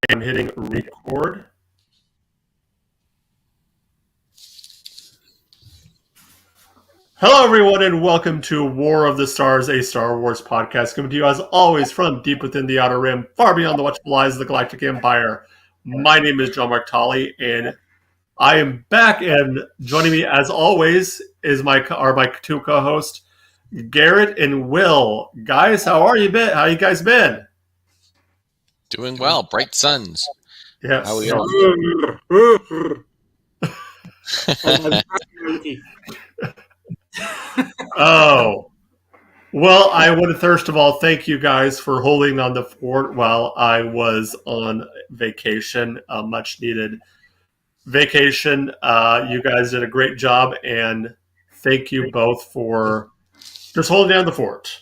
am hitting record. Hello, everyone, and welcome to War of the Stars, a Star Wars podcast, coming to you, as always, from deep within the Outer Rim, far beyond the watchable eyes of the Galactic Empire. My name is John Mark Tolley, and I am back, and joining me, as always, is my two co-hosts, Garrett and Will. Guys, how are you been? How you guys been? Doing well. Bright suns. Yes. How are you? Oh. Well, I want to first of all thank you guys for holding on the fort while I was on vacation, a much needed vacation. You guys did a great job, and thank you both for just holding down the fort.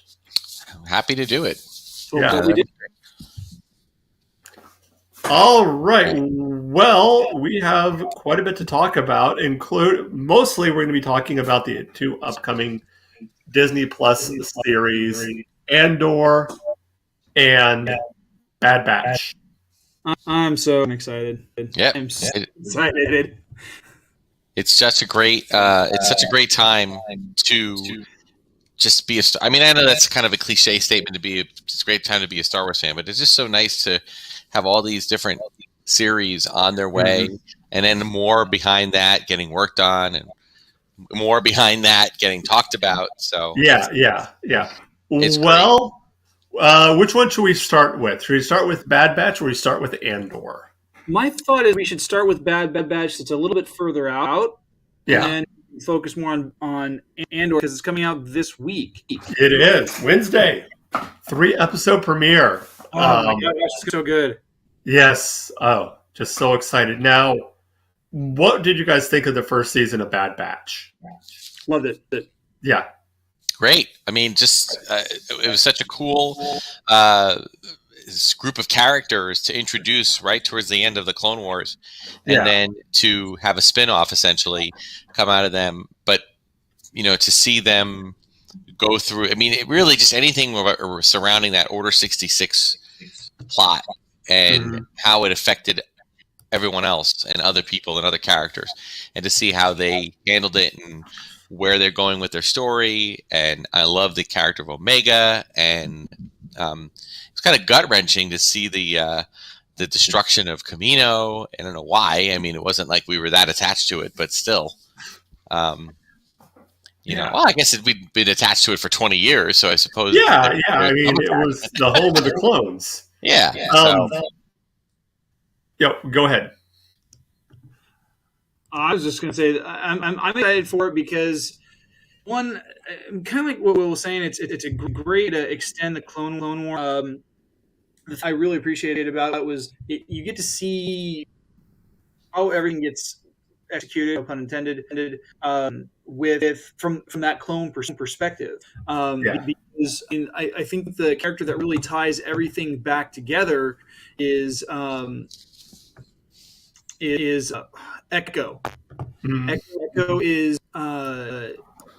I'm happy to do it. Yeah. All right. Well, we have quite a bit to talk about. Mostly, we're going to be talking about the two upcoming Disney Plus series, Andor and Bad Batch. I'm so excited. Yep. I'm so excited. It's such a great time to just be I mean, I know that's kind of a cliche statement to be. It's a great time to be a Star Wars fan, but it's just so nice to have all these different series on their way, and then more behind that getting worked on, and more behind that getting talked about. So yeah. Well, which one should we start with? Should we start with Bad Batch or we start with Andor? My thought is we should start with Bad Batch. It's a little bit further out. Yeah. And then focus more on Andor because it's coming out this week. It is Wednesday. 3-episode premiere. Oh my God, that's so good. Yes. Oh, just so excited. Now, what did you guys think of the first season of Bad Batch? Loved it. Yeah. Great. I mean, just it was such a cool group of characters to introduce right towards the end of the Clone Wars, and then to have a spin-off essentially come out of them. But to see them go through, I mean, it really just anything surrounding that Order 66 plot and how it affected everyone else and other people and other characters, and to see how they handled it and where they're going with their story. And I love the character of Omega, and it's kind of gut-wrenching to see the destruction of Camino. I don't know why. I mean, it wasn't like we were that attached to it, but still. Well, I guess we'd been attached to it for 20 years, so I suppose. Yeah. I mean, it was the home of the clones. Yeah. Go ahead. I was just going to say I'm excited for it because one, kind of like what Will was saying, it's a great to extend the Clone War. The thing I really appreciated about it was you get to see how everything gets executed, no pun intended, with from that clone perspective. Because I think the character that really ties everything back together is Echo. Echo is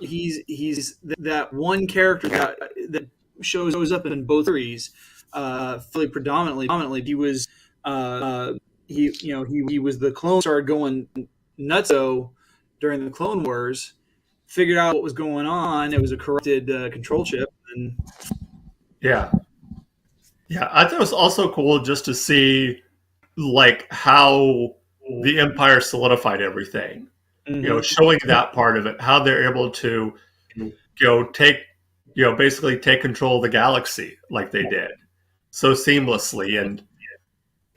he's that one character that shows up in both series. Fairly predominantly, he was he was the clone, started going nutso during the Clone Wars, figured out what was going on. It was a corrupted control chip, and I thought it was also cool just to see how the Empire solidified everything. Showing that part of it, how they're able to basically take control of the galaxy like they did so seamlessly, and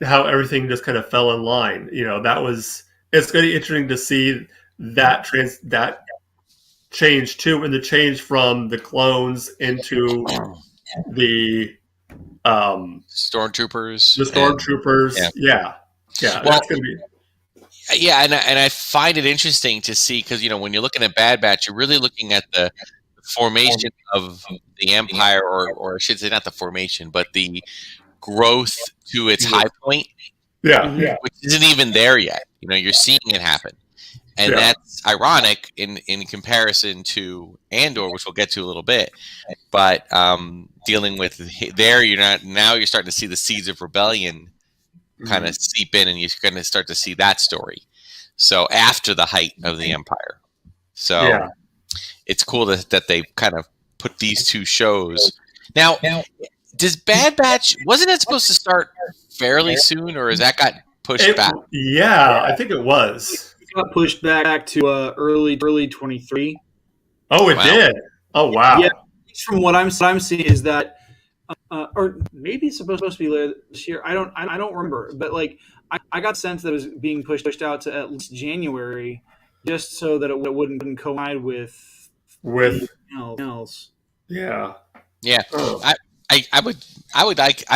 how everything just kind of fell in line. It's going to be interesting to see that change too, and the change from the clones into the stormtroopers. The stormtroopers. Yeah. Well, that's going to be. Yeah, and I find it interesting to see, because when you're looking at Bad Batch, you're really looking at the formation of the Empire, or I should say not the formation, but the growth to its high point. Yeah. Which isn't even there yet. You're seeing it happen. And that's ironic in comparison to Andor, which we'll get to a little bit. But dealing with there, you're starting to see the seeds of rebellion kind of seep in, and you're going to start to see that story. So after the height of the Empire. So it's cool that they kind of put these two shows. Now, does Bad Batch, wasn't it supposed to start fairly soon, or has that got pushed back? Yeah, I think it was. It got pushed back to early 23. Oh, it did. Oh, wow. Yeah, from what I'm seeing is that, or maybe it's supposed to be later this year. I don't remember, but like I got the sense that it was being pushed out to at least January, just so that it wouldn't collide with else. Yeah. Yeah. I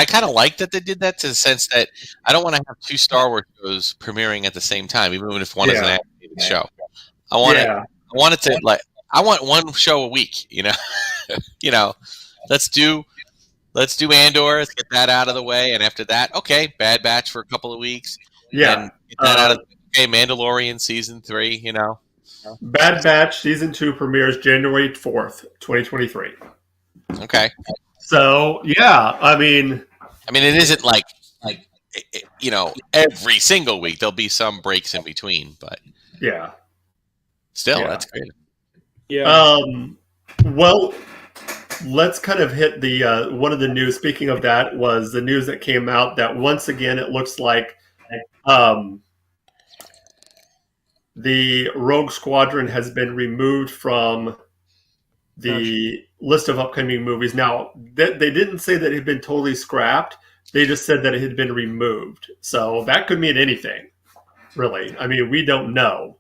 kind of like that they did that, to the sense that I don't want to have two Star Wars shows premiering at the same time, even if one is an animated show. I want one show a week, let's do Andor, let's get that out of the way, and after that, okay, Bad Batch for a couple of weeks. Yeah. And get that out of Mandalorian season 3, Bad Batch season 2 premieres January 4th, 2023. Okay. So, yeah, I mean, it isn't like every single week. There'll be some breaks in between, but yeah. Still, that's great. Yeah. Well, let's kind of hit the one of the news. Speaking of that, was the news that came out that once again it looks like the Rogue Squadron has been removed from the list of upcoming movies. Now, they didn't say that it had been totally scrapped. They just said that it had been removed. So that could mean anything, really. I mean, we don't know.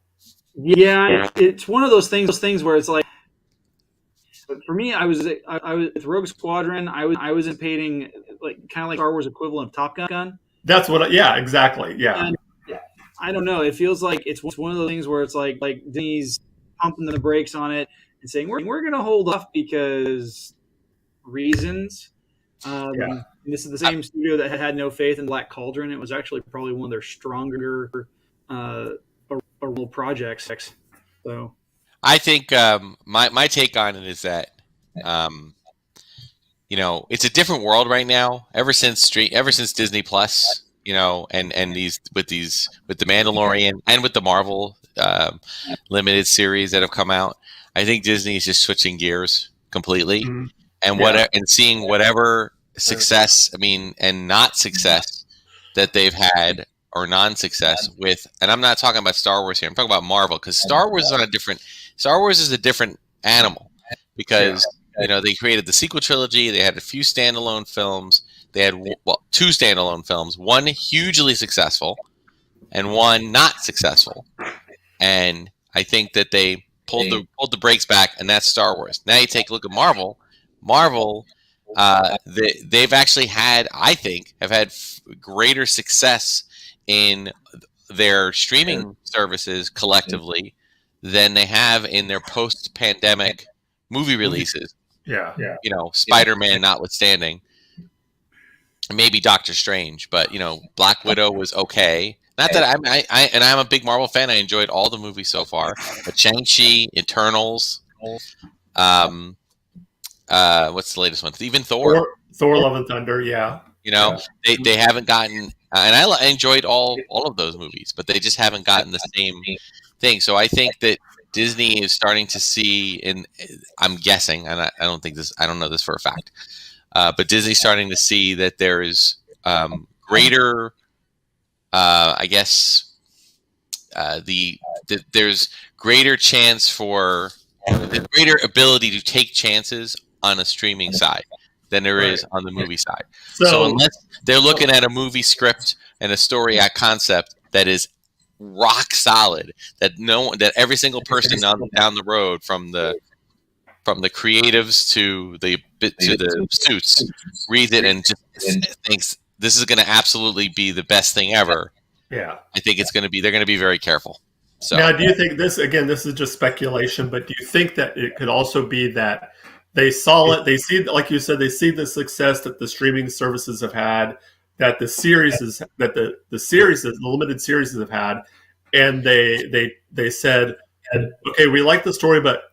Yeah, it's one of those things where it's like, for me, I was with Rogue Squadron. I was anticipating kind of like Star Wars equivalent of Top Gun. That's what. Yeah, exactly. Yeah. And I don't know. It feels like it's one of those things where it's like Disney's pumping the brakes on it and saying we're going to hold off because reasons. And this is the same studio that had no faith in Black Cauldron. It was actually probably one of their stronger projects. So I think my take on it is that it's a different world right now. Ever since Disney Plus, and these with the Mandalorian and with the Marvel limited series that have come out, I think Disney is just switching gears completely, and seeing whatever success, and not success that they've had, or non-success with, and I'm not talking about Star Wars here. I'm talking about Marvel, because Star Wars is a different animal, because they created the sequel trilogy. They had a few standalone films. They had two standalone films, one hugely successful and one not successful. And I think that they pulled the brakes back, and that's Star Wars. Now you take a look at Marvel. They've actually had greater success in their streaming services collectively than they have in their post-pandemic movie releases. Yeah. Spider-Man notwithstanding. Maybe Doctor Strange, but Black Widow was okay. Not that I'm a big Marvel fan. I enjoyed all the movies so far. But Shang-Chi, Eternals, what's the latest one? Even Thor, Love and Thunder. Yeah. They haven't gotten, and I enjoyed all of those movies, but they just haven't gotten the same thing. So I think that Disney is starting to see, and I'm guessing, and I don't know this for a fact, but Disney's starting to see that there is greater, there's greater chance for the greater ability to take chances on a streaming side than there is on the movie side. So unless they're looking at a movie script and a story concept that is rock solid, that every single person down the road, from the creatives to the suits, reads it and just thinks this is going to absolutely be the best thing ever. Yeah, I think they're going to be very careful. So now, do you think this is just speculation, but do you think that it could also be that they saw it, they see, like you said, they see the success that the streaming services have had, that the limited series have had, and they said, okay, we like the story, but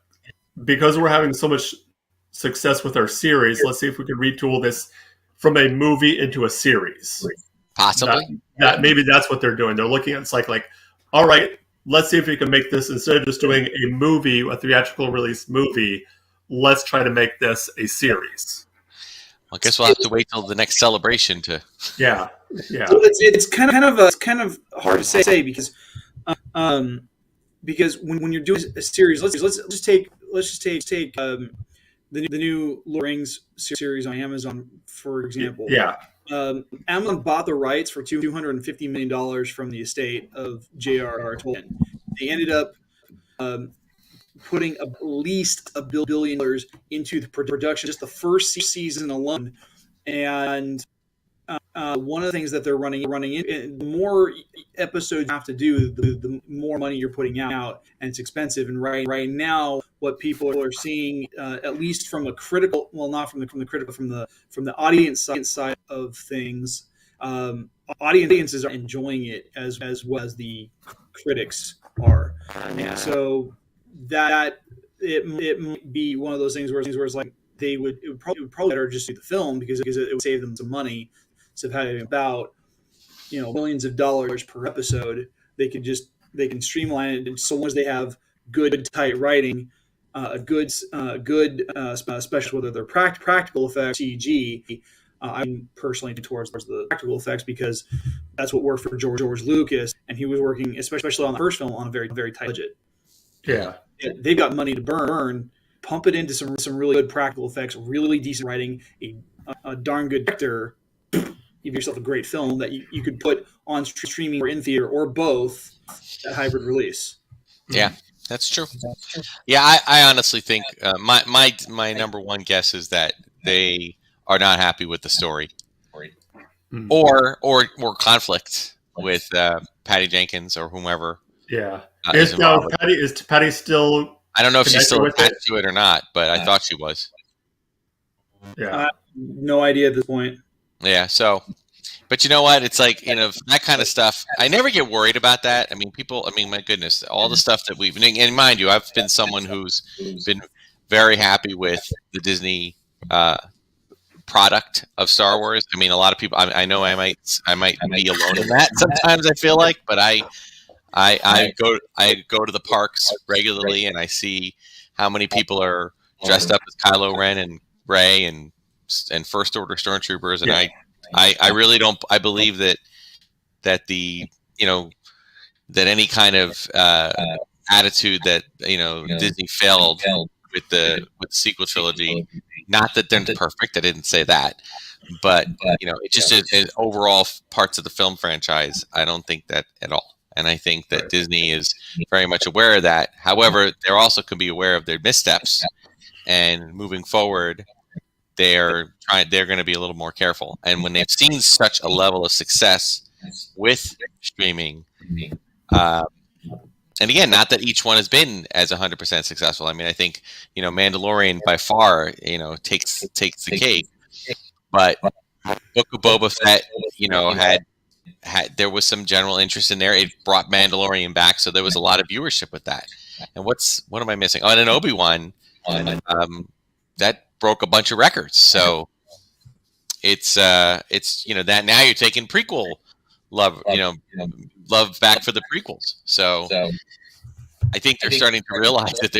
because we're having so much success with our series, let's see if we can retool this from a movie into a series. Possibly. That maybe that's what they're doing. They're looking at it's like, all right, let's see if we can make this instead of just doing a movie, a theatrical release movie. Let's try to make this a series. I guess we'll have to wait till the next celebration to. Yeah. So it's kind of hard to say because when you're doing a series, let's just take the new Lord of the Rings series on Amazon, for example. Yeah. Amazon bought the rights for $250 million from the estate of J.R.R. Tolkien. They ended up putting at least $1 billion into the production, just the first season alone. And one of the things that they're running in, the more episodes you have to do, the more money you're putting out, and it's expensive. And right now, what people are seeing, at least from a critical, well, not from the critical, from the audience side of things, audiences are enjoying it as well as the critics are. And so that it might be one of those things where it's like it would probably better just do the film because it would save them some money. So having about millions of dollars per episode, they can streamline it, and so long as they have good tight writing, a good special, whether they're practical effects, CG. I'm personally towards the practical effects because that's what worked for George Lucas, and he was working especially on the first film on a very very tight budget. Yeah, they've got money to burn. Pump it into some really good practical effects, really decent writing, a darn good director. Give yourself a great film that you could put on streaming or in theater or both at hybrid release. Yeah, that's true. Yeah, I honestly think my number one guess is that they are not happy with the story, or conflict with Patty Jenkins or whomever. Yeah, is Patty still? I don't know if she's still attached to it or not, but I thought she was. Yeah, no idea at this point. Yeah, so, but you know what? It's like, that kind of stuff. I never get worried about that. I mean, my goodness, all the stuff that and mind you, I've been someone who's been very happy with the Disney product of Star Wars. I mean, a lot of people, I know I might be alone in that sometimes, I feel like, but I go to the parks regularly and I see how many people are dressed up as Kylo Ren and Rey and First Order Stormtroopers, and I really don't. I believe that the that any kind of attitude that Disney failed with the sequel trilogy. Not that they're perfect. I didn't say that, but it just is overall parts of the film franchise. I don't think that at all, and I think that Disney is very much aware of that. However, they also can be aware of their missteps, and moving forward, they're going to be a little more careful. And when they've seen such a level of success with streaming, and again, not that each one has been as 100% successful. I mean, I think Mandalorian by far takes the cake, but Book of Boba Fett had there was some general interest in there. It brought Mandalorian back, so there was a lot of viewership with that. And what am I missing? Oh, and an Obi-Wan that broke a bunch of records. So it's that now you're taking prequel love back for the prequels. So I think they're starting to realize that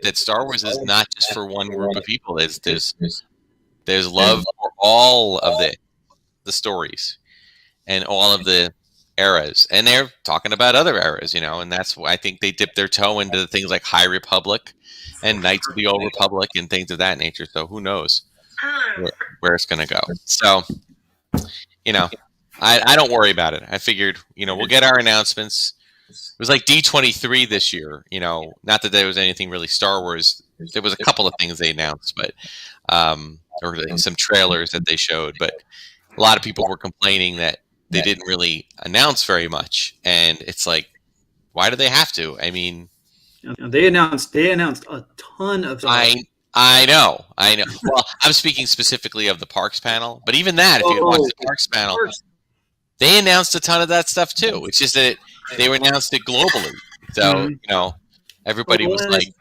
that Star Wars is not just for one group of people. There's love for all of the stories and all of the eras, and they're talking about other eras, and that's why I think they dip their toe into things like High Republic and Knights of the Old Republic and things of that nature. So who knows where it's going to go. So, I don't worry about it. I figured, we'll get our announcements. It was like D23 this year, not that there was anything really Star Wars. There was a couple of things they announced, but, or some trailers that they showed, but a lot of people were complaining that they didn't really announce very much. And it's like, why do they have to? I mean, they announced a ton of stuff. I know. Well, I'm speaking specifically of the Parks panel, but even that, if you watch the Parks panel, they announced a ton of that stuff too. It's just that they announced it globally, so everybody was like,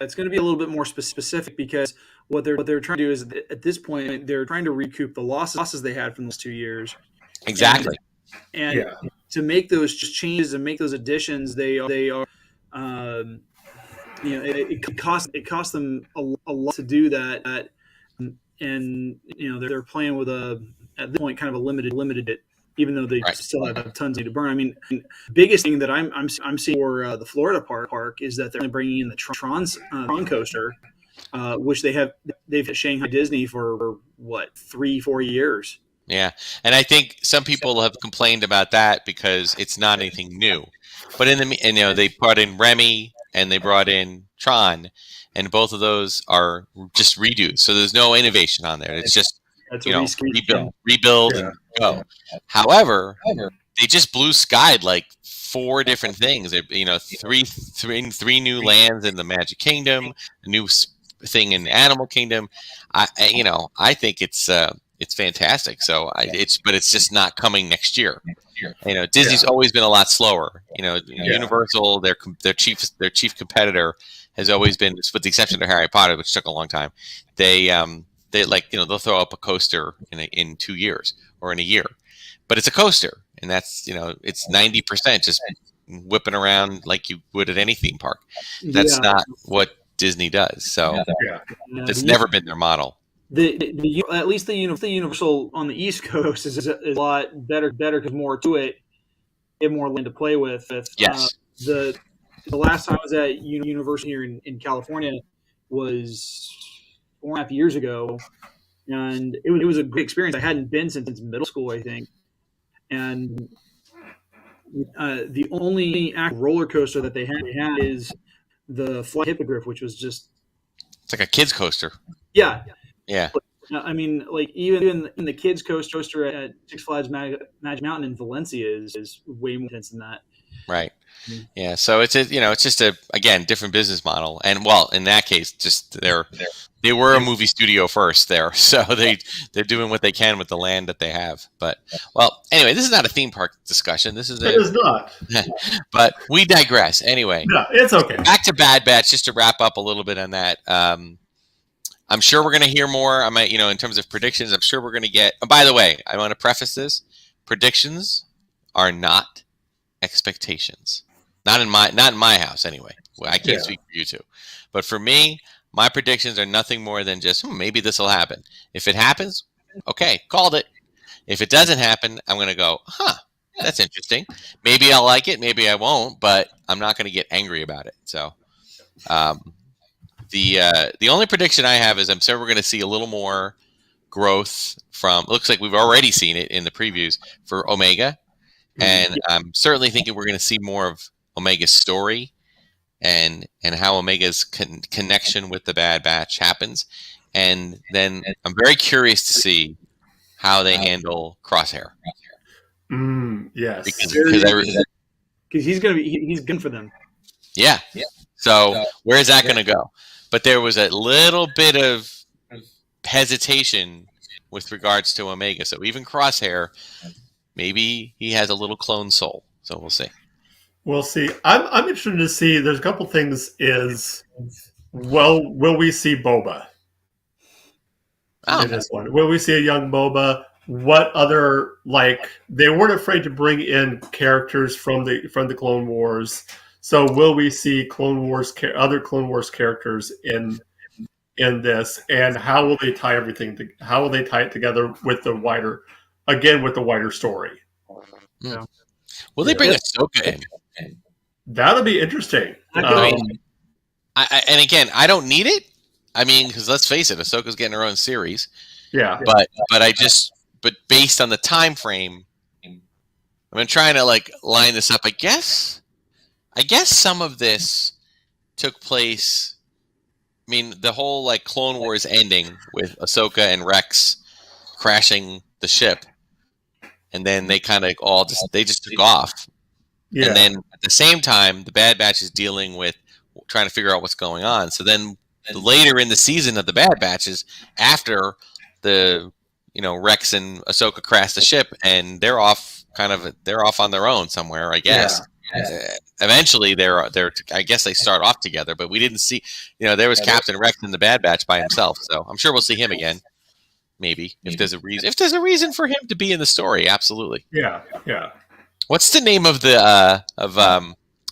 it's going to be a little bit more specific because what they're trying to do is at this point they're trying to recoup the losses they had from those 2 years, Exactly. And to make those changes and make those additions, they are it costs them a lot to do that, and they're playing with at this point kind of a limited it, even though they still have tons to burn. I mean, biggest thing that I'm seeing for the Florida park is that they're bringing in the Tron coaster, which they've at Shanghai Disney for what 3-4 years. Yeah, and I think some people have complained about that because it's not anything new. But they brought in Remy and they brought in Tron, and both of those are just redos. So there's no innovation on there. It's just rebuild and go. However, they just blue skied like 4 different things. Three new lands in the Magic Kingdom, a new thing in Animal Kingdom. I think it's fantastic. So but it's just not coming next year. Disney's always been a lot slower. Universal, their chief competitor has always been, with the exception of Harry Potter, which took a long time. They'll throw up a coaster in 2 years or in a year, but it's a coaster, and that's it's 90% just whipping around like you would at any theme park. That's not what Disney does. So it's never been their model. At least the Universal on the East Coast is a lot better because more to it, you have more land to play with. Yes. The last time I was at Universal here in California was 4.5 years ago, and it was a great experience. I hadn't been since middle school, I think, and the only actual roller coaster that they had is the Fly Hippogriff, which was just it's like a kids coaster. Yeah. Yeah. I mean, like even in the kids coaster at Six Flags Magic Mountain in Valencia is way more intense than that. Right. Yeah. So it's just again different business model, and well, in that case, just they were a movie studio first there, so they're doing what they can with the land that they have. But well, anyway, this is not a theme park discussion. It is not. But we digress. Anyway, no, it's okay. Back to Bad Batch, just to wrap up a little bit on that. I'm sure we're going to hear more. I might, in terms of predictions, I'm sure we're going to get. Oh, by the way, I want to preface this: predictions are not expectations. Not in my house, anyway. Well, I can't speak for you two, but for me, my predictions are nothing more than just maybe this will happen. If it happens, okay, called it. If it doesn't happen, I'm going to go, that's interesting. Maybe I'll like it, maybe I won't, but I'm not going to get angry about it. So. The only prediction I have is I'm sure we're going to see a little more growth from. It looks like we've already seen it in the previews for Omega, and I'm certainly thinking we're going to see more of Omega's story and how Omega's connection with the Bad Batch happens, and then I'm very curious to see how they handle Crosshair. Yes, because he's good for them. Yeah. So where is that going to go? But there was a little bit of hesitation with regards to Omega. So even Crosshair, maybe he has a little clone soul. So we'll see. We'll see. I'm interested to see. There's a couple things. Will we see Boba in this one? Will we see a young Boba? What other they weren't afraid to bring in characters from the Clone Wars. So will we see other Clone Wars characters in this, and how will they tie everything? How will they tie it together with the wider story? Yeah. Will they bring Ahsoka in? That'll be interesting. And again, I don't need it. I mean, because let's face it, Ahsoka's getting her own series. Yeah. But based on the time frame, I'm trying to line this up. I guess some of this took place. I mean, the whole Clone Wars ending with Ahsoka and Rex crashing the ship, and then they kind of just took off. Yeah. And then at the same time, the Bad Batch is dealing with trying to figure out what's going on. So then later in the season of the Bad Batches, after the Rex and Ahsoka crash the ship, and they're off on their own somewhere, I guess. Yeah. Eventually, they're. I guess they start off together, but we didn't see. There was Captain Rex in the Bad Batch by himself, so I'm sure we'll see him again. maybe if there's a reason. If there's a reason for him to be in the story, absolutely. Yeah. What's the name of the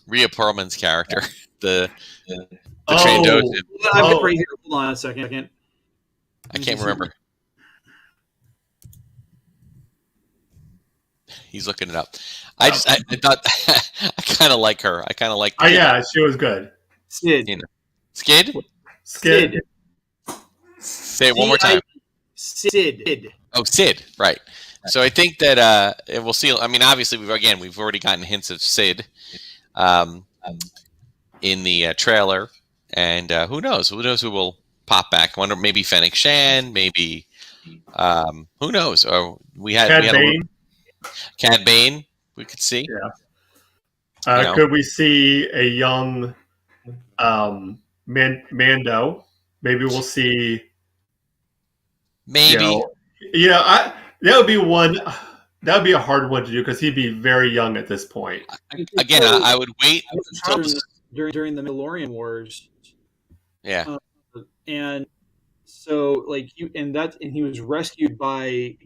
Rhea Perlman's character? The Trandoshan. I've got it right here. Hold on a second. I can't remember. He's looking it up. I thought I kind of like her. I kind of like. Yeah, she was good. Sid. You know. Skid. Sid. Say it one more time. Sid. Oh, Sid. Right. So I think that we'll see. I mean, obviously, we've already gotten hints of Sid in the trailer, and who knows? Who knows who will pop back? I wonder, maybe Fennec Shan, maybe who knows? Or Cad Bane. Cad Bane, we could see. Yeah. Could we see a young Mando? Maybe we'll see. Maybe. That would be one. That would be a hard one to do because he'd be very young at this point. Again, I would wait during the Mandalorian Wars. Yeah. And so, like, he was rescued by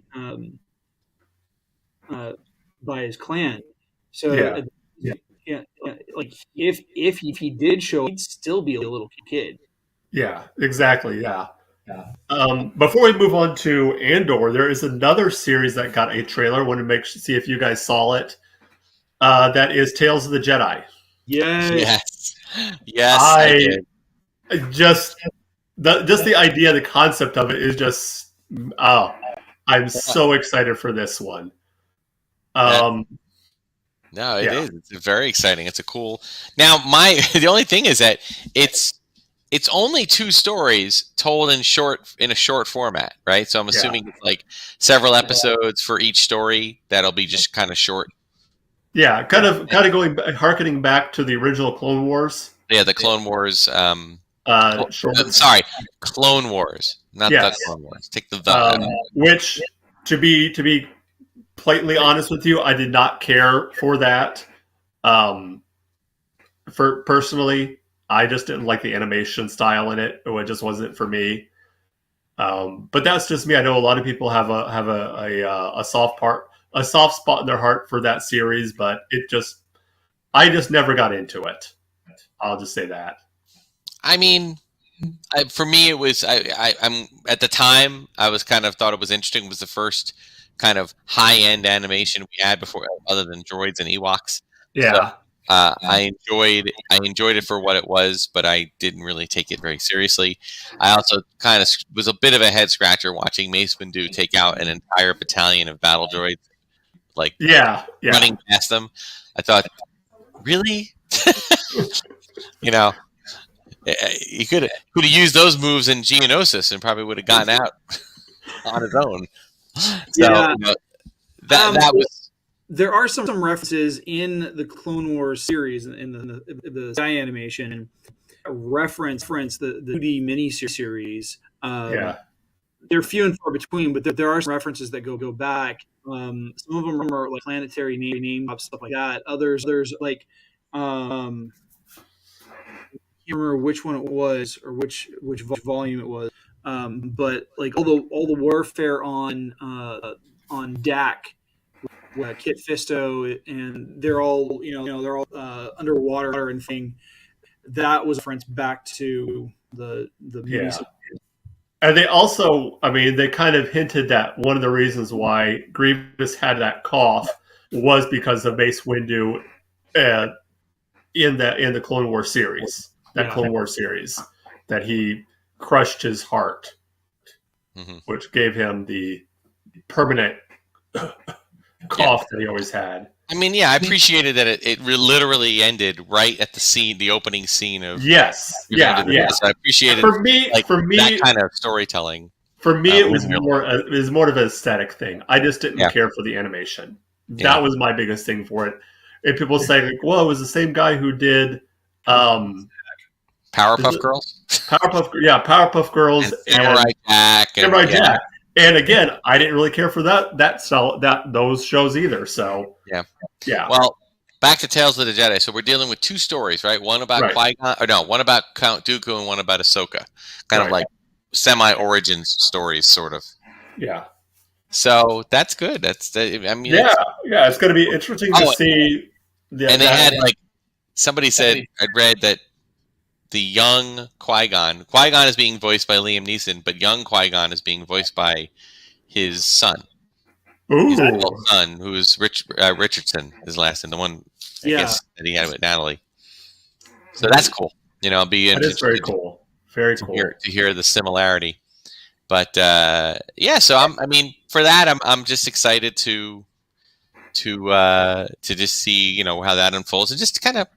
his clan. So, like, if he did show, he'd still be a little kid. Yeah, exactly. Yeah. Before we move on to Andor, there is another series that got a trailer. I want to see if you guys saw it. That is Tales of the Jedi. Yes. I did. Just the idea, the concept of it is just. I'm so excited for this one. No, it is. It's very exciting. It's a cool. Now, the only thing is that it's only 2 stories told in a short format, right? So I'm assuming it's like several episodes for each story. That'll be just kind of short. Yeah, kind of harkening back to the original Clone Wars. Yeah, the Clone Wars. Sorry, Clone Wars, not the Clone Wars. Take the. Which, to be blatantly honest with you, I did not care for that. For personally, I just didn't like the animation style in it. It just wasn't for me. But that's just me. I know a lot of people have a soft spot in their heart for that series, but I just never got into it. I'll just say that. I mean, for me, it was. I'm at the time I was kind of thought it was interesting. It was the first kind of high end animation we had before, other than droids and Ewoks. Yeah. So, I enjoyed it for what it was, but I didn't really take it very seriously. I also kind of was a bit of a head scratcher watching Mace Windu take out an entire battalion of battle droids, like running past them. I thought, really, he could have used those moves in Geonosis and probably would have gotten out on his own. So that was. There are some references in the Clone Wars series in the Sky animation. Reference the 2D mini-series. They're few and far between, but there are some references that go back. Some of them are like planetary name stuff like that. Others like I can't remember which one it was or which volume it was. But like all the warfare on Dak. Kit Fisto, and they're all underwater and thing. That was a reference back to the movies. And they also, they kind of hinted that one of the reasons why Grievous had that cough was because of Mace Windu in the Clone Wars series. Clone Wars series, that he crushed his heart, which gave him the permanent cough that he always had. I appreciated that it literally ended right at the opening scene of. Yes, yeah. I appreciated for me that kind of storytelling. For me, it was more of an aesthetic thing. I just didn't care for the animation. That was my biggest thing for it. And people say, like, well, it was the same guy who did Powerpuff Girls. Powerpuff Girls and Samurai Jack. And again, I didn't really care for those shows either. So yeah. Well, back to Tales of the Jedi. So we're dealing with 2 stories, right? One about Qui-Gon, one about Count Dooku, and one about Ahsoka. Kind of like semi-origins stories, sort of. Yeah. So that's good. I mean, yeah, it's going to be interesting to see. And they had somebody said, I'd read that the young Qui-Gon is being voiced by Liam Neeson, but young Qui-Gon is being voiced by his son. His adult son, who is Richardson, his last name, the one I guess that he had with Natalie. So that's cool. It'll be interesting. That is very cool. Very cool to hear the similarity. But so for that, I'm just excited to just see how that unfolds and just kind of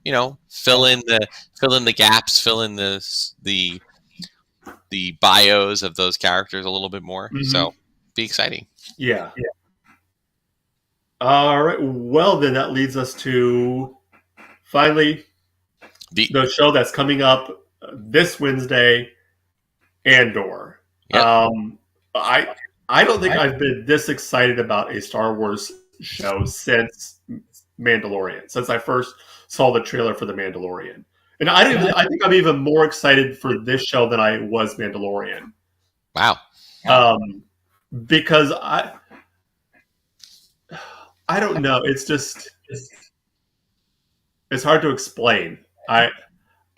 fill in the gaps, fill in the bios of those characters a little bit more. Mm-hmm. So be exciting. Yeah. All right. Well, then that leads us to finally the show that's coming up this Wednesday, Andor. Yep. I don't think I've been this excited about a Star Wars show since Mandalorian, since I first saw the trailer for The Mandalorian. And I think I'm even more excited for this show than I was Mandalorian. Wow. Because I don't know. It's hard to explain.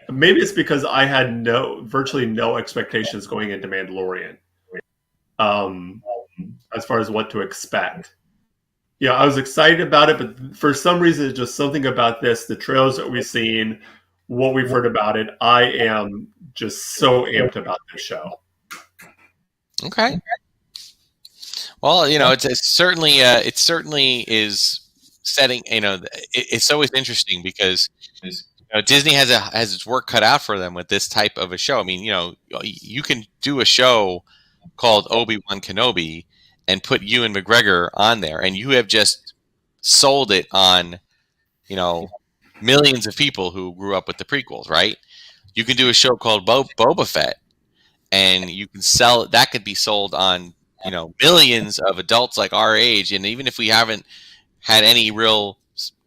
Maybe it's because I had virtually no expectations going into Mandalorian. As far as what to expect. I was excited about it, but for some reason, it's just something about this, the trailers that we've seen, what we've heard about it. I am just so amped about this show. Okay. Well, it certainly is setting. It's always interesting because Disney has its work cut out for them with this type of a show. I mean, you can do a show called Obi-Wan Kenobi and put Ewan McGregor on there, and you have just sold it on, millions of people who grew up with the prequels, right? You can do a show called Boba Fett, and you can sell it. That could be sold on, millions of adults like our age, and even if we haven't had any real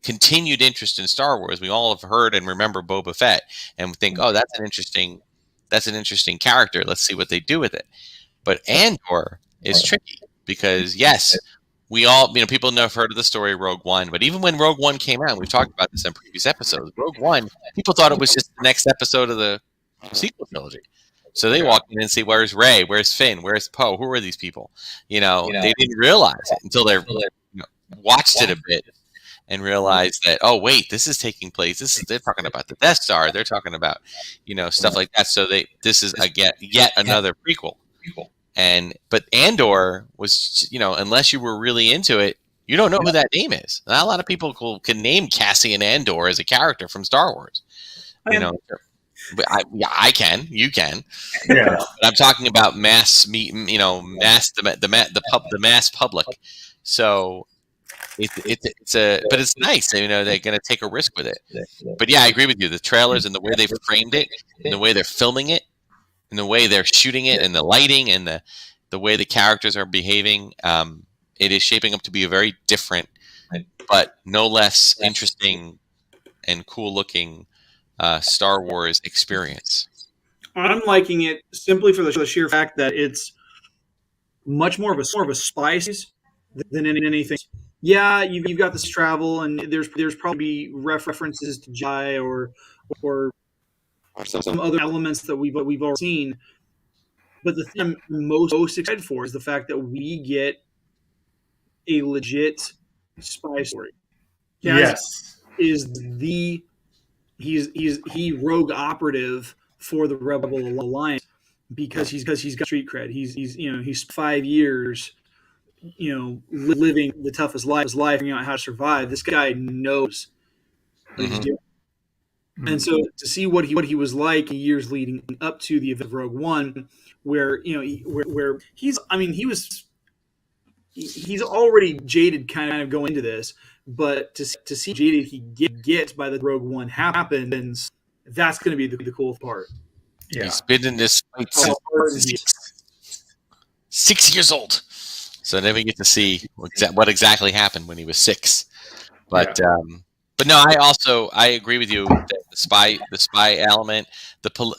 continued interest in Star Wars, we all have heard and remember Boba Fett, and we think, oh, that's an interesting character. Let's see what they do with it. But Andor is tricky because, yes, we all, people have heard of the story of Rogue One, but even when Rogue One came out, we've talked about this in previous episodes, Rogue One, people thought it was just the next episode of the sequel trilogy. So they walked in and say, where's Rey? Where's Finn? Where's Poe? Who are these people? They didn't realize it until they watched it a bit and realized that, oh, wait, this is taking place. They're talking about the Death Star. They're talking about, stuff like that. So this is yet another prequel. But Andor was, unless you were really into it, you don't know who that name is. Not a lot of people can name Cassian Andor as a character from Star Wars. But I can, you can. Yeah. But I'm talking about the mass public. So but it's nice. They're going to take a risk with it. But yeah, I agree with you. The trailers and the way they've framed it, and the way they're filming it, and the way they're shooting it, and the lighting, and the way the characters are behaving, it is shaping up to be a very different, but no less interesting and cool-looking Star Wars experience. I'm liking it simply for the sheer fact that it's much more of a spice than in anything. Yeah, you've got this travel, and there's probably references to Jedi or some other elements that we've already seen. But the thing I'm most excited for is the fact that we get a legit spy story. Yes, he's rogue operative for the Rebel Alliance because he's got street cred. He's 5 years, living the toughest life, figuring out how to survive. This guy knows what he's doing. And so to see what he was like in years leading up to the event of Rogue One, where where he's already jaded kind of going into this, but to see jaded he gets by the Rogue One happens, that's going to be the cool part. Yeah. He's been in this fight since 6 years old, so then we get to see what exactly happened when he was 6. But But no, I agree with you that the spy element.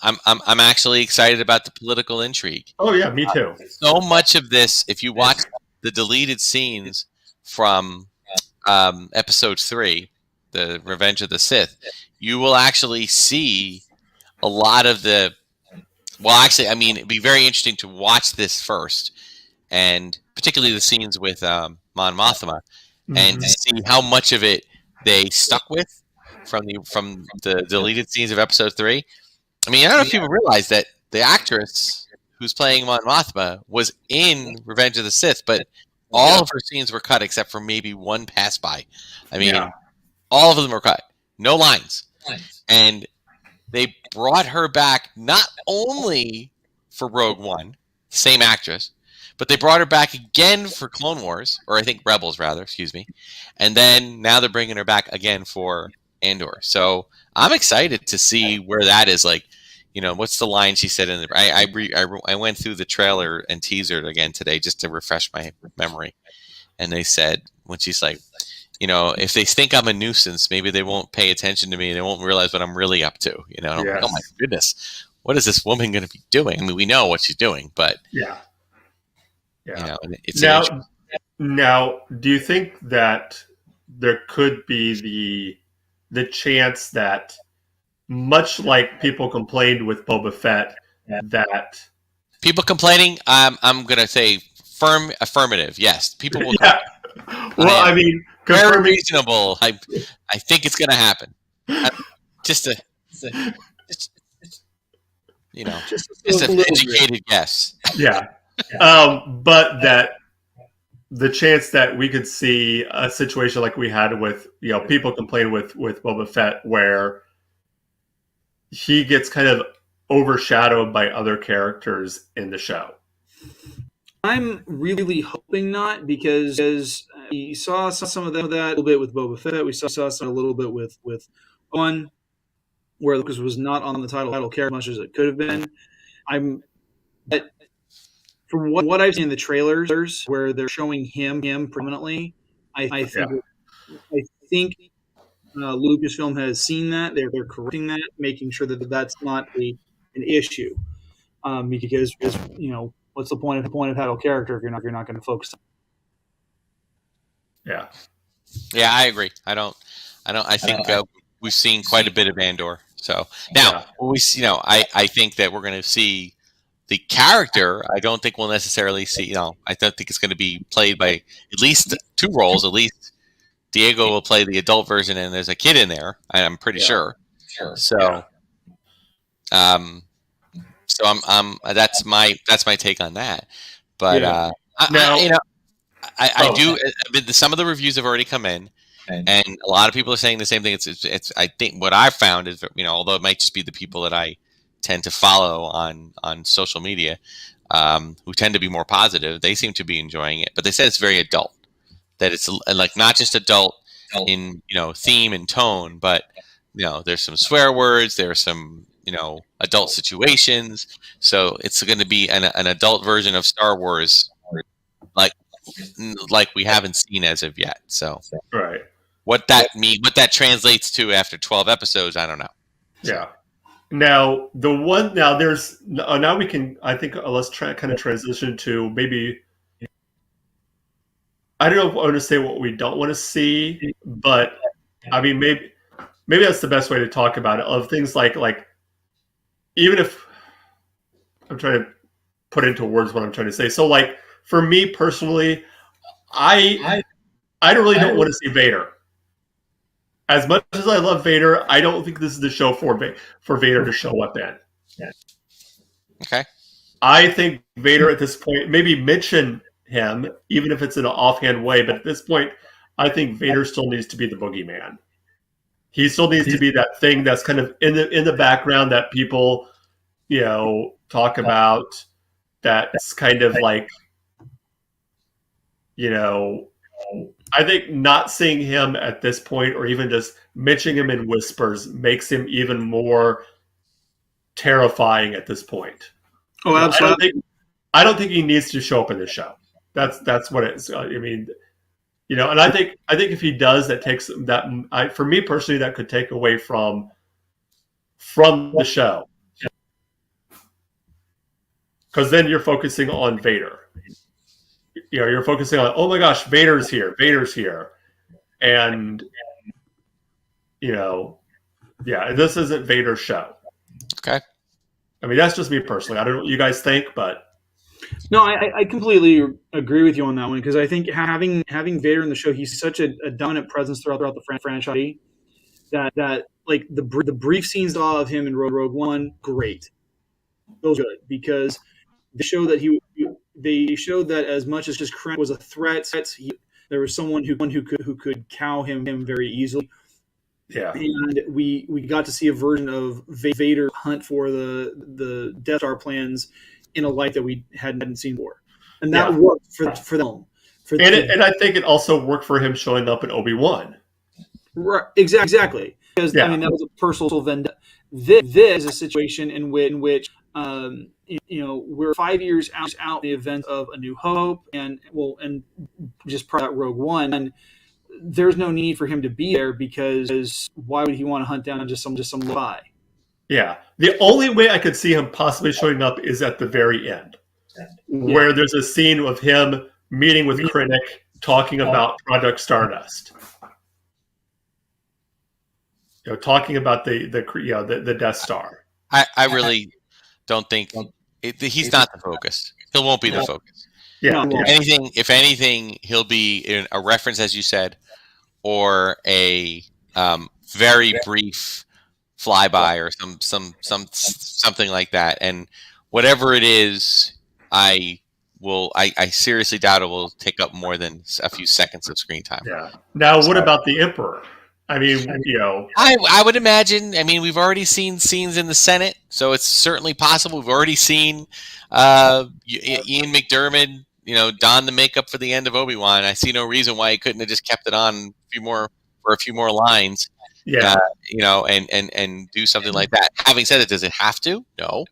I'm actually excited about the political intrigue. Oh yeah, me too. So much of this, if you watch the deleted scenes from episode 3, the Revenge of the Sith, you will actually see a lot of the. Well, actually, I mean, it'd be very interesting to watch this first, and particularly the scenes with Mon Mothma, and to see how much of it they stuck with from the deleted scenes of episode 3. I mean, I don't know if people realize that the actress who's playing Mon Mothma was in Revenge of the Sith, but all of her scenes were cut except for maybe one pass by. I mean, all of them were cut, no lines, and they brought her back not only for Rogue One, same actress, but they brought her back again for Clone Wars, or I think Rebels rather, excuse me, and then now they're bringing her back again for Andor. So I'm excited to see where that is. Like, you know, what's the line she said in the? I went through the trailer and teaser again today just to refresh my memory, and they said when she's like, you know, if they think I'm a nuisance, maybe they won't pay attention to me. They won't realize what I'm really up to. You know, and I'm like, oh my goodness, what is this woman going to be doing? I mean, we know what she's doing, but yeah. You know, it's now, do you think that there could be the chance that, much like people complained with Boba Fett, that people complaining, I'm going to say firm affirmative. Yes, people will. Yeah. Well, I mean, very reasonable. I think it's going to happen. Just an educated guess. Yeah. But that the chance that we could see a situation like we had with, you know, people complain with Boba Fett, where he gets kind of overshadowed by other characters in the show. I'm really hoping not, because we saw some of that a little bit with Boba Fett. We saw some a little bit with one, where Lucas was not on the title character as much as it could have been. But from what I've seen in the trailers, where they're showing him prominently, I think Lucasfilm has seen that. They're correcting that, making sure that that's not an issue. Because you know, what's the point of title character if you're not going to focus on? Yeah, I agree. I think we've seen quite a bit of Andor. So now, I think that we're going to see the character. I don't think we'll necessarily see. You know, I don't think it's going to be played by at least 2 roles. At least Diego will play the adult version, and there's a kid in there. I'm pretty sure. So, so I'm that's my take on that. But I do. I mean, some of the reviews have already come in, and a lot of people are saying the same thing. It's I think what I've found is, you know, although it might just be the people that I tend to follow on social media, who tend to be more positive, they seem to be enjoying it. But they said it's very adult. That it's like not just adult in, you know, theme and tone, but, you know, there's some swear words, there's some, you know, adult situations. So it's going to be an adult version of Star Wars, like we haven't seen as of yet. So what that translates to after 12 episodes, I don't know. Yeah. Now there's now we can, I think, let's kind of transition to maybe, I don't know if I want to say what we don't want to see, but I mean, maybe that's the best way to talk about it, of things like even if I'm trying to put into words what I'm trying to say. So like, for me personally, I really don't want to see Vader. As much as I love Vader, I don't think this is the show for Vader to show up in. Okay. I think Vader at this point, maybe mention him, even if it's in an offhand way, but at this point, I think Vader still needs to be the boogeyman. He still needs to be that thing that's kind of in the background that people, you know, talk about. That's kind of like, you know, I think not seeing him at this point, or even just mentioning him in whispers, makes him even more terrifying at this point. Oh, absolutely. I don't think he needs to show up in the show. That's what it's. I mean, you know, and I think if he does, that takes that. For me personally, that could take away from from the show. Because then you're focusing on Vader. You're focusing on, oh my gosh, Vader's here. And, this isn't Vader's show. Okay. I mean, that's just me personally. I don't know what you guys think, but. No, I completely agree with you on that one, because I think having Vader in the show, he's such a dominant presence throughout the franchise that like the brief scenes of him in Rogue One, great. Those are good because they show that as much as just Krennic was a threat, there was someone who could cow him very easily. Yeah, and we got to see a version of Vader hunt for the Death Star plans in a light that we hadn't seen before, and that worked for them. And I think it also worked for him showing up in Obi-Wan. Right, exactly. Because I mean, that was a personal vendetta. This is a situation in which we're 5 years out the event of A New Hope, and just prior to Rogue One, and there's no need for him to be there, because why would he want to hunt down just some lie? Yeah, the only way I could see him possibly showing up is at the very end, where there's a scene of him meeting with Krennic, talking about Project Stardust. Talking about the Death Star. I really don't think he's not the focus. He won't be the focus. Yeah. If anything, he'll be in a reference, as you said, or a very brief flyby or something like that. And whatever it is, I seriously doubt it will take up more than a few seconds of screen time. Yeah. Now, what about the Emperor? I mean, I would imagine. I mean, we've already seen scenes in the Senate, so it's certainly possible. We've already seen Ian McDiarmid, don the makeup for the end of Obi-Wan. I see no reason why he couldn't have just kept it on for a few more lines. Yeah. And do something like that. Having said it, does it have to? No.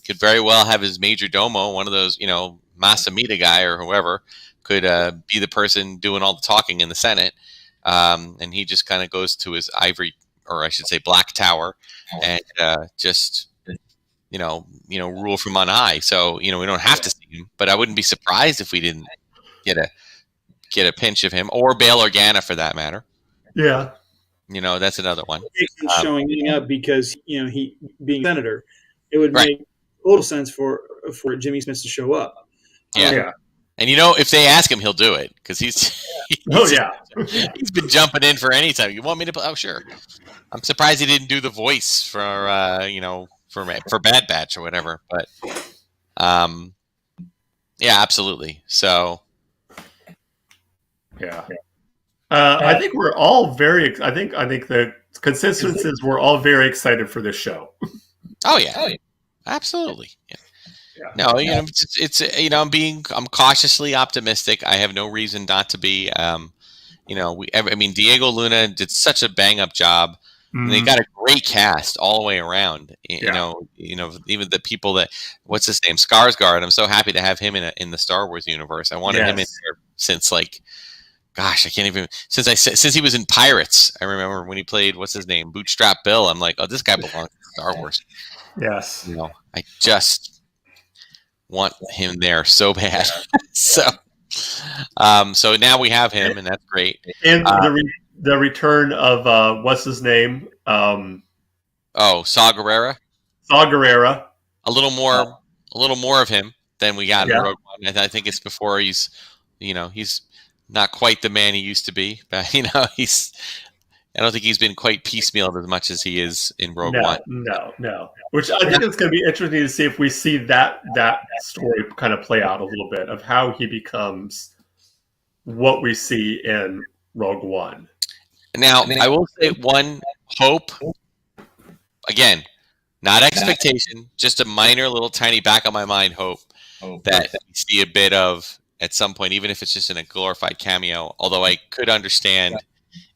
Could very well have his major domo, one of those, Masamita guy or whoever, could be the person doing all the talking in the Senate. And he just kind of goes to his ivory, or I should say black tower, and just rule from on high. So we don't have to see him, but I wouldn't be surprised if we didn't get a pinch of him, or Bail Organa for that matter. Yeah, that's another one. Showing up because he being senator, it would make a little sense for Jimmy Smith to show up. Yeah. And if they ask him, he'll do it because he's been jumping in for any time. You want me to? Oh, sure. I'm surprised he didn't do the voice for Bad Batch or whatever. But yeah, absolutely. So yeah, I think we're all very. I think the consensus is we're all very excited for this show. Oh yeah, absolutely. Yeah. No, it's I'm cautiously optimistic. I have no reason not to be. Diego Luna did such a bang up job. Mm-hmm. And they got a great cast all the way around. Even the people that what's his name, Skarsgård. I'm so happy to have him in the Star Wars universe. I wanted him in there since since he was in Pirates. I remember when he played what's his name, Bootstrap Bill. I'm like, oh, this guy belongs to Star Wars. Yes. I just want him there so bad. So now we have him, and that's great. And the return of what's his name? Saw Gerrera. Saw Gerrera. A little more of him than we got in Rogue One. And I think it's before he's not quite the man he used to be, but I don't think he's been quite piecemealed as much as he is in Rogue One. No. Which I think it's going to be interesting to see if we see that story kind of play out a little bit of how he becomes what we see in Rogue One. Now, I will say one hope, again, not expectation, just a minor little tiny back of my mind hope that we see a bit of at some point, even if it's just in a glorified cameo, although I could understand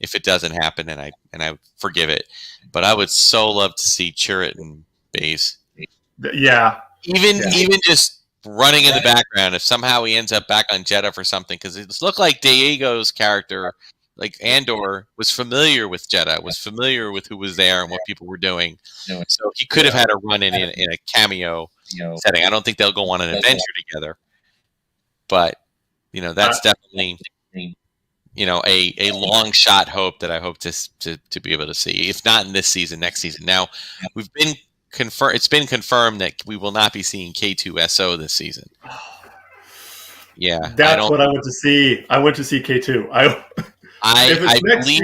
if it doesn't happen, and I forgive it, but I would so love to see Chirrut and Baze. Yeah, even just running in the background. If somehow he ends up back on Jedha for something, because it looked like Diego's character like Andor was familiar with Jeddah, was familiar with who was there and what people were doing. So he could have had a run in a cameo setting. I don't think they'll go on an adventure together, but that's definitely a long shot hope that I hope to be able to see. If not in this season, next season. Now we've been confirmed. It's been confirmed that we will not be seeing K2SO this season. Yeah, that's what I went to see. I went to see K2. I believe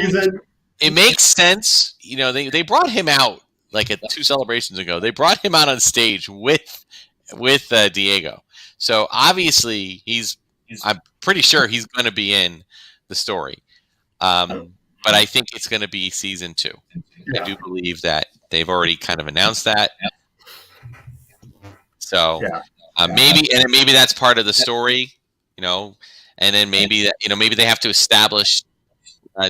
it makes sense. They brought him out like at 2 celebrations ago. They brought him out on stage with Diego. So obviously I'm pretty sure he's going to be in the story. But I think it's going to be season 2. Yeah. I do believe that they've already kind of announced that. So maybe that's part of the story. And then maybe maybe they have to establish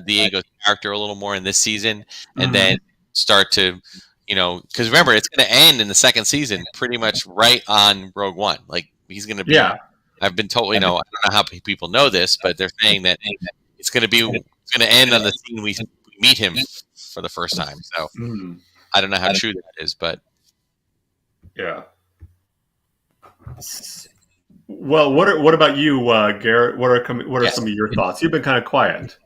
Diego's character a little more in this season, and then start to, because remember it's going to end in the second season, pretty much right on Rogue One. Like he's going to be. Yeah. I've been told. I don't know how people know this, but they're saying that it's going to end on the scene we meet him for the first time. So I don't know how true that is, but yeah. Well, what about you, Garrett? What are some of your thoughts? You've been kind of quiet.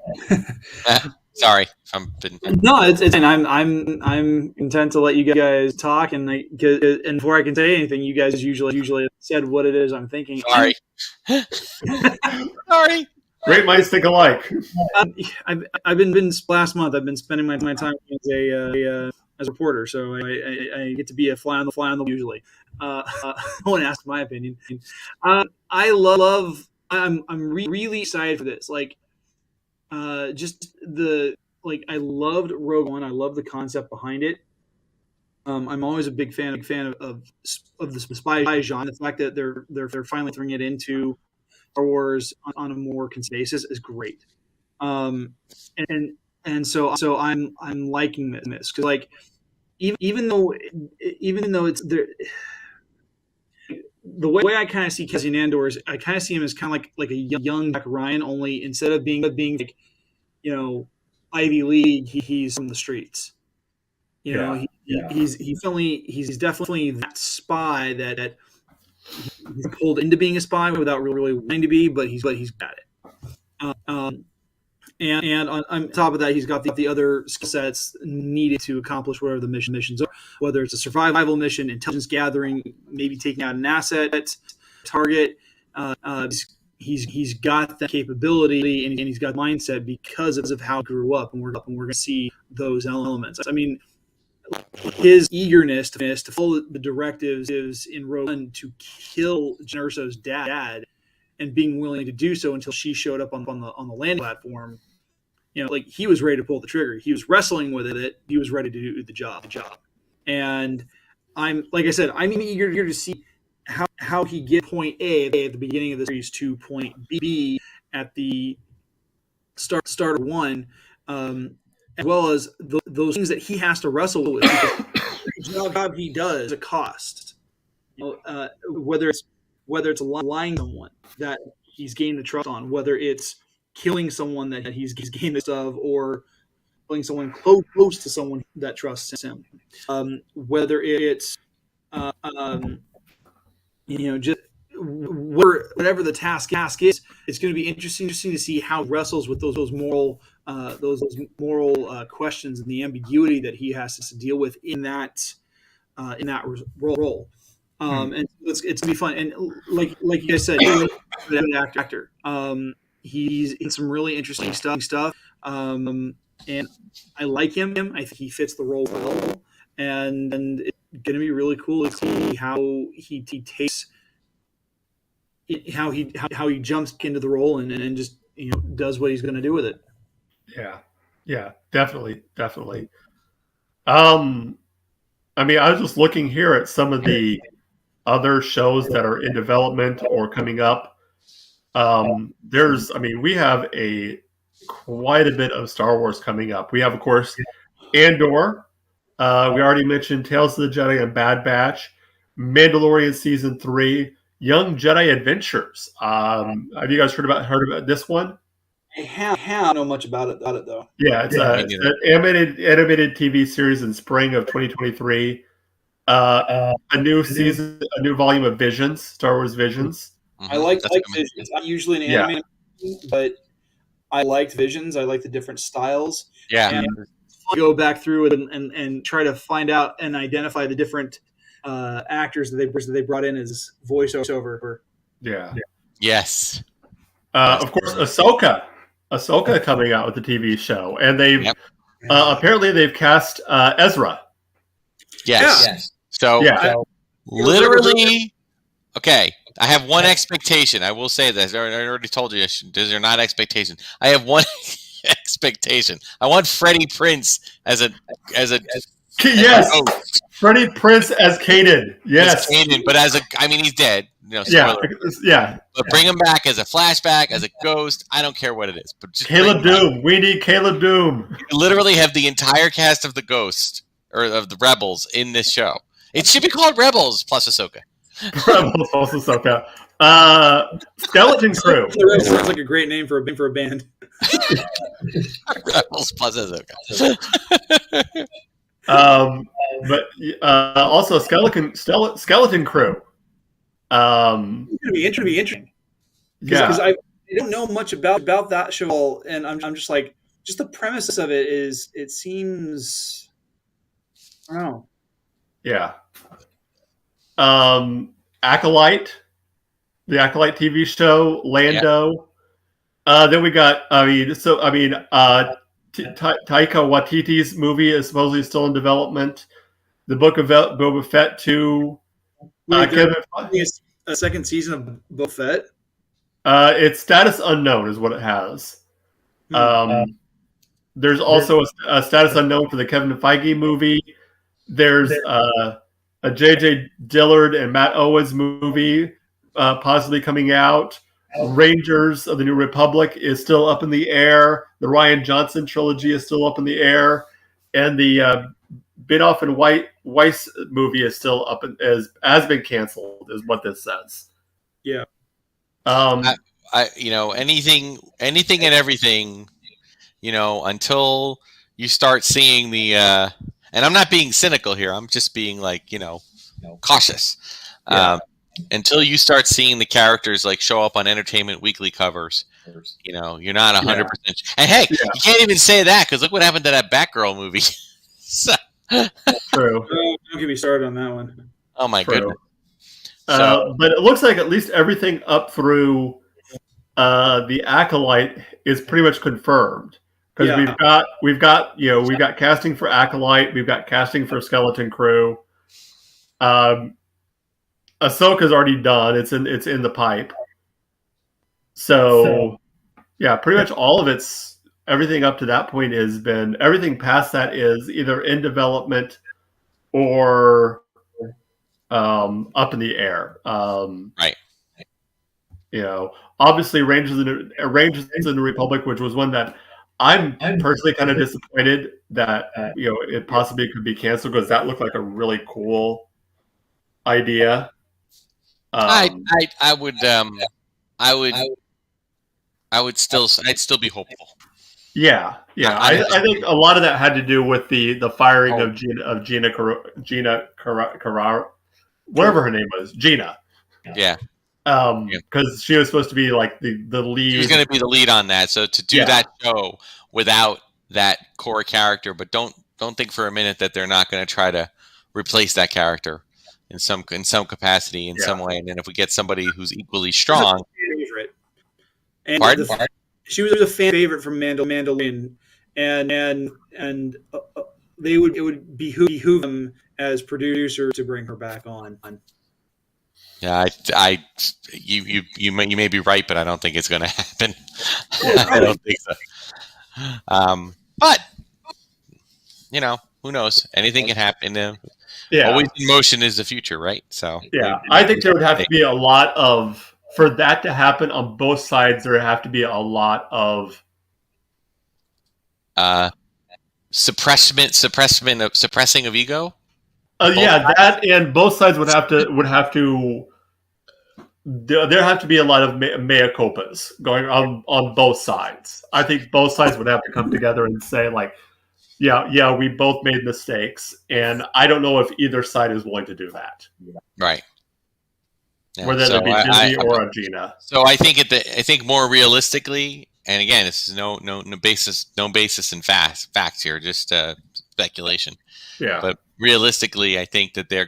Sorry, No, it's and I'm content to let you guys talk, and before I can say anything, you guys usually have said what it is I'm thinking. Sorry. Sorry. Great minds think alike. I've been last month. I've been spending my time as a reporter, so I get to be a fly on the wall usually. No one asked my opinion. I love. I'm really excited for this. I loved Rogue One. I love the concept behind it. I'm always a big fan of the spy genre. The fact that they're finally throwing it into Star Wars on a more consistent basis is great. And so I'm liking this because even though it's there. The way I kind of see Cassian Andor is I kind of see him as kind of like a young Jack Ryan, only instead of being like, Ivy League, he's from the streets. He's definitely that spy that he's pulled into being a spy without really wanting to be, but he's got it. And on top of that, he's got the other skill sets needed to accomplish whatever the missions are, whether it's a survival mission, intelligence gathering, maybe taking out an asset, target. He's got that capability and he's got mindset because of how he grew up, and we're going to see those elements. I mean, his eagerness to follow the directives in Rogue One to kill Jyn Erso's dad, and being willing to do so until she showed up on the landing platform. He was ready to pull the trigger. He was wrestling with it. He was ready to do the job. And I'm eager to see how he gets point A at the beginning of the series to point B at the start of one, as well as those things that he has to wrestle with. The job he does is a cost. Whether it's lying to someone that he's gained the trust on, whether it's killing someone that he's gained the trust of, or killing someone close to someone that trusts him, whether it's just whatever the task is. It's going to be interesting to see how he wrestles with those moral questions and the ambiguity that he has to deal with in that role. And it's going to be fun. And like you guys said, he's an actor. He's in some really interesting stuff. And I like him. I think he fits the role well. And it's going to be really cool to see how he takes it, how he jumps into the role and just does what he's going to do with it. Yeah, definitely. I mean, I was just looking here at some of the other shows that are in development or coming up. We have quite a bit of Star Wars coming up. We have, of course, Andor. We already mentioned Tales of the Jedi and Bad Batch, Mandalorian Season 3, Young Jedi Adventures. Have you guys heard about this one? I know much about it though. Yeah, it's an animated TV series in spring of 2023. A new season, a new volume of Visions, Star Wars Visions. I like Visions. I'm usually an anime, but I liked Visions. I like the different styles. Yeah. And go back through it and try to find out and identify the different actors that they brought in as voiceover. Yeah. Yes. Of course, Ahsoka coming out with the TV show, and they've apparently they've cast Ezra. Yes. So literally, okay. I have one expectation. I will say this. I already told you. These are not expectations. I have one expectation. I want Freddie Prinze as a yes, Freddie Prinze as Kanan. Yes, as Kanan, but he's dead. Yeah. But bring him back as a flashback, as a ghost. I don't care what it is. But just Caleb Doom. We need Caleb Doom. You literally have the entire cast of the Ghost or of the Rebels in this show. It should be called Rebels plus Ahsoka. Rebels plus Ahsoka. Skeleton Crew. Sounds like a great name for a band. Rebels plus Ahsoka. But also Skeleton Crew. It's gonna be interesting. Because I don't know much about that show, and I'm just like, just the premise of it is, it seems, I don't know. Yeah. Acolyte, the Acolyte TV show, Lando. Then we got, Taika Waititi's movie is supposedly still in development. The Book of Boba Fett 2. A second season of Boba Fett? It's status unknown is what it has. There's also a status unknown for the Kevin Feige movie. There's a J.J. Dillard and Matt Owens movie possibly coming out. Rangers of the New Republic is still up in the air. The Rian Johnson trilogy is still up in the air. And the Binoff and Weiss movie is still up and has been canceled, is what this says. Yeah. Anything and everything, until you start seeing the, and I'm not being cynical here. I'm just being cautious. Until you start seeing the characters show up on Entertainment Weekly covers, you're not 100%. And hey, you can't even say that because look what happened to that Batgirl movie. True. Don't get me started on that one. Oh my goodness. But it looks like at least everything up through the Acolyte is pretty much confirmed because we've got casting for Acolyte, we've got casting for Skeleton Crew. Ahsoka's already done. It's in the pipe. So pretty much all of everything up to that point has been, everything past that is either in development or up in the air. Right. Obviously Rangers in the Republic, which was one that I'm personally kind of disappointed that it possibly could be canceled because that looked like a really cool idea. I'd still be hopeful. Yeah. I think a lot of that had to do with the firing of Gina Carrara, whatever her name was, Gina. Yeah. Because she was supposed to be the lead. She was going to be the lead on that. So to do that show without that core character, but don't think for a minute that they're not going to try to replace that character in some capacity, in some way. And then if we get somebody who's equally strong, and she was a fan favorite from Mandalorian, and it would behoove them as producer to bring her back on. Yeah, you may be right, but I don't think it's going to happen. I don't think so. But who knows? Anything can happen. Always in motion is the future, right? So I think there would have to be a lot of, for that to happen on both sides. There would have to be a lot of suppressing of ego. That, and both sides would have to there have to be a lot of mea culpas going on both sides. I think both sides would have to come together and say, like, yeah, we both made mistakes, and I don't know if either side is willing to do that. Right. Yeah, whether so it be Disney or Gina. So I think more realistically, and again, it's no basis in facts here, just speculation. Yeah. But realistically, I think that they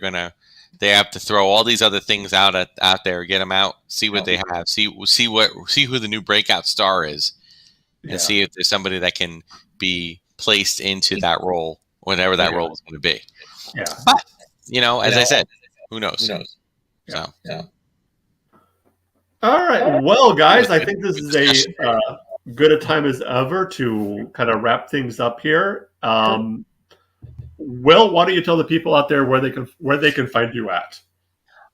have to throw all these other things out there, get them out, see what they have, see who the new breakout star is, and see if there's somebody that can be placed into that role, whatever that role is going to be. Yeah. But as I said, who knows? Yeah. So. Yeah. All right. Well, guys, I think this is a good a time as ever to kind of wrap things up here. Will, why don't you tell the people out there where they can find you at?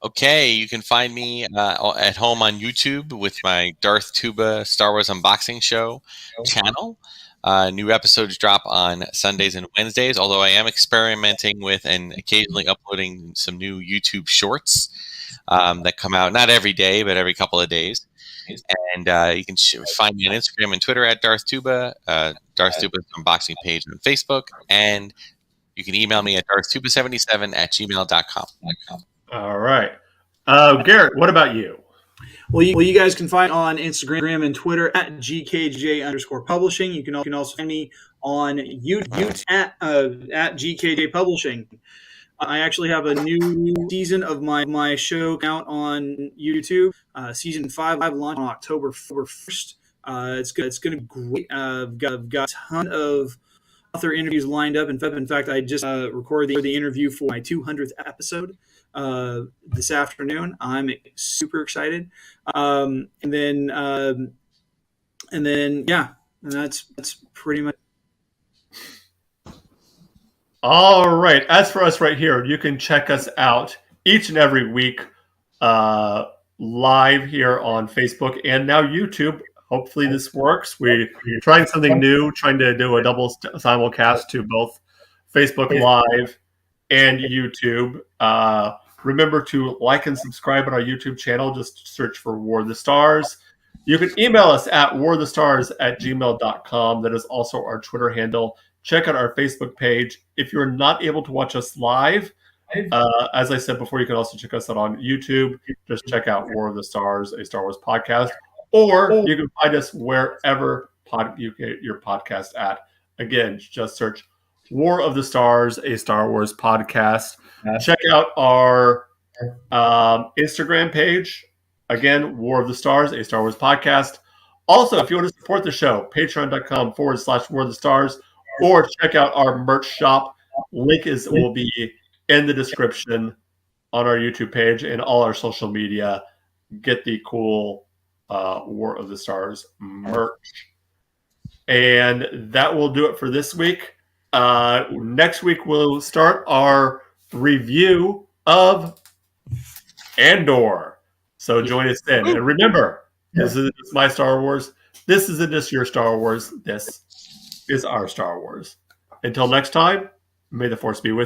Okay, you can find me at home on YouTube with my Darth Tuba Star Wars Unboxing Show channel. New episodes drop on Sundays and Wednesdays, although I am experimenting with and occasionally uploading some new YouTube shorts that come out not every day, but every couple of days. And you can find me on Instagram and Twitter at Darth Tuba, Darth Tuba's Unboxing page on Facebook, and you can email me at darthtuba77@gmail.com. All right. Garrett, what about you? Well, you guys can find on Instagram and Twitter at GKJ_publishing. You can also find me on YouTube at GKJ Publishing. I actually have a new season of my show out on YouTube. Season 5 launched on October 1st. It's going to be great. I've got a ton of author interviews lined up. In fact, I just recorded the interview for my 200th episode this afternoon. I'm super excited. And then that's pretty much. All right. As for us right here, you can check us out each and every week live here on Facebook and now YouTube. Hopefully this works. We're trying something new, trying to do a double simulcast to both Facebook Live and YouTube. Remember to like and subscribe on our YouTube channel. Just search for War of the Stars. You can email us at warofthestars@gmail.com. That is also our Twitter handle. Check out our Facebook page. If you're not able to watch us live, as I said before, you can also check us out on YouTube. Just check out War of the Stars, a Star Wars podcast. Or you can find us wherever you get your podcast at. Again, just search War of the Stars, a Star Wars podcast. Check out our Instagram page. Again, War of the Stars, a Star Wars podcast. Also, if you want to support the show, patreon.com/War of the Stars, or check out our merch shop. Link will be in the description on our YouTube page and all our social media. Get the cool War of the Stars merch. And that will do it for this week. Next week, we'll start our review of Andor. So join us then. And remember, this is my Star Wars. This isn't just your Star Wars. This is our Star Wars. Until next time, may the Force be with you.